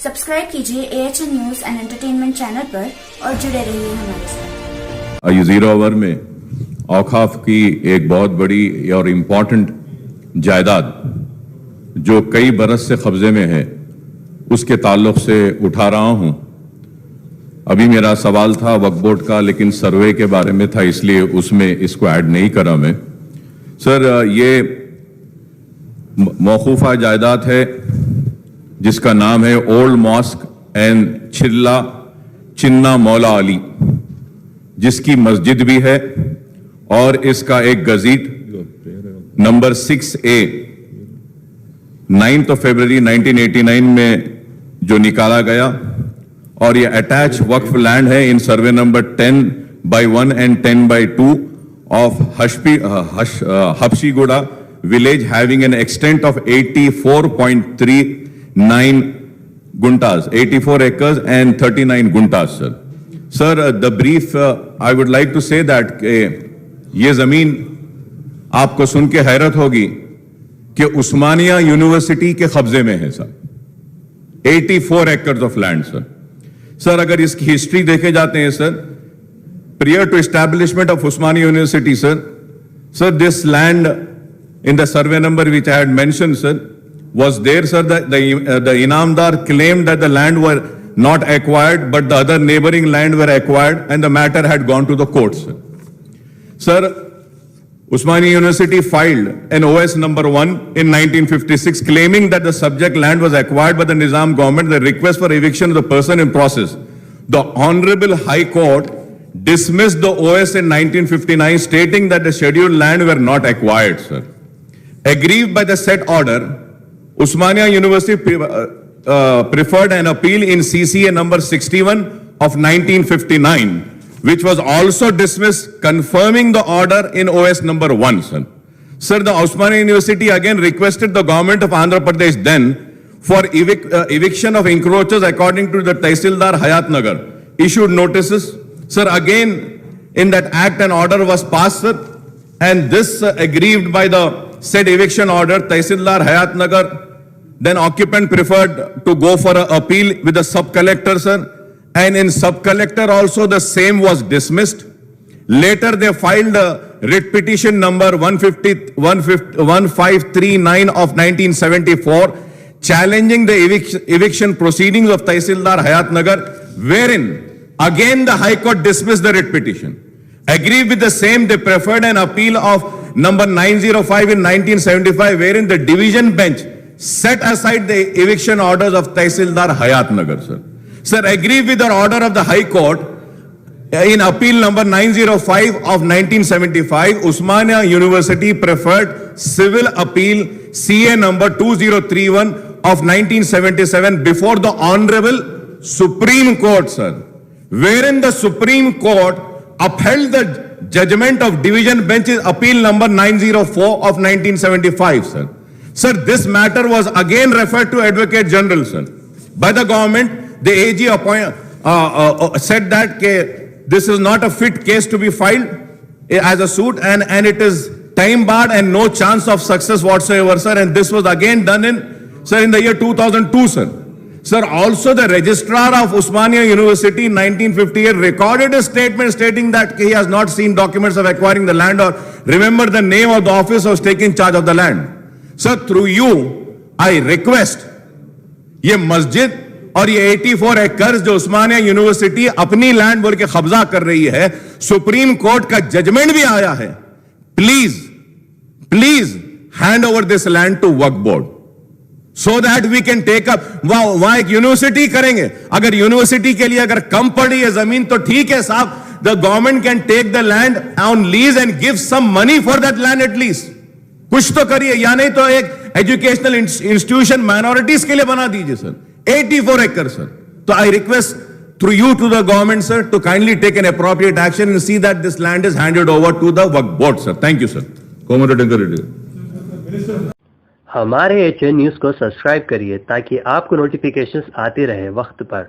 Subscribe कीजिए AHN news and entertainment channel पर और जुड़े रहिए हमारे साथ। ये 0 ओवर में औकाफ की एक बहुत बड़ी और इम्पोर्टेंट जायदाद जो कई बरस से कब्जे में है उसके ताल्लुक से उठा रहा हूं। अभी मेरा सवाल था वक्फ बोर्ड का, लेकिन सर्वे के बारे में था, इसलिए उसमें इसको ऐड नहीं करा मैं। सर, ये मौकूफा जायदाद है जिसका नाम है ओल्ड मॉस्क एंड चिन्ना मौला अली, जिसकी मस्जिद भी है और इसका एक गजीट नंबर 6A 9 फरवरी 1989 में जो निकाला गया, और ये अटैच वक्फ लैंड है in survey number 10/1 and 10/2 of Habsiguda village, having an extent of 84.39 guntas, 84 acres and 39 guntas, sir. Sir, the brief, I would like to say that ये जमीन आपको सुन के हैरत होगी कि उस्मानिया यूनिवर्सिटी के कब्जे में है sir. 84 acres of land sir. Sir, अगर इसकी हिस्ट्री देखे जाते हैं sir, prior to establishment of Usmania University, sir, this land in the survey number which I had mentioned, sir, was there, sir. The Inamdar claimed that the land were not acquired, but the other neighboring land were acquired, and the matter had gone to the courts, sir. Sir, Usmania University filed an OS number 1 in 1956 claiming that the subject land was acquired by the Nizam government. The request for eviction of the person in process. The Honorable High Court dismissed the OS in 1959, stating that the scheduled land were not acquired, sir. Aggrieved by the said order, Usmania University preferred an appeal in CCA number 61 of 1959, which was also dismissed, confirming the order in OS number 1, sir. Sir, the Usmania University again requested the government of Andhra Pradesh then for eviction of encroachers according to the Tehsildar Hayatnagar, issued notices. Sir, again in that act an order was passed, sir, and this aggrieved by the said eviction order, Tehsildar Hayatnagar, then occupant preferred to go for an appeal with the sub-collector, sir, and in sub-collector also the same was dismissed. Later they filed a writ petition number 1539 of 1974, challenging the eviction proceedings of Tehsildar Hayatnagar, wherein again the High Court dismissed the writ petition. Agreed with the same, they preferred an appeal of number 905 in 1975, wherein the division bench set aside the eviction orders of Tehsildar Hayatnagar, sir. Sir, agreed with the order of the High Court in appeal number 905 of 1975, Usmania University preferred civil appeal CA number 2031 of 1977 before the Honorable Supreme Court, sir, wherein the Supreme Court upheld the judgment of division bench's appeal number 904 of 1975, sir. Sir, this matter was again referred to Advocate General, sir, by the government. The AG said that this is not a fit case to be filed as a suit, and it is time barred and no chance of success whatsoever, sir. And this was again done in the year 2002, sir. Sir, also the registrar of Usmania University in 1958 recorded a statement stating that he has not seen documents of acquiring the land or remember the name of the officer who was taking charge of the land. Sir, through you, I request ये मस्जिद और ये 84 acres जो उस्मानिया university अपनी land बोल के कब्जा कर रही है, सुप्रीम कोर्ट का जजमेंट भी आया है, please hand over this land to Waqf board so that we can take up. वहां एक यूनिवर्सिटी करेंगे, अगर यूनिवर्सिटी के लिए अगर कम पड़ी है जमीन तो ठीक है साहब, the government can take the land on lease and give some money for that land at least, कुछ तो करिए, या नहीं तो एक एजुकेशनल इंस्टीट्यूशन माइनॉरिटीज के लिए बना दीजिए सर। 84 acre sir. तो I request through you to the government sir to kindly take an appropriate action and see that this land is handed over to the Waqf board sir. Thank you sir. हमारे AHN news को subscribe करिए ताकि आपको notifications आते रहे वक्त पर।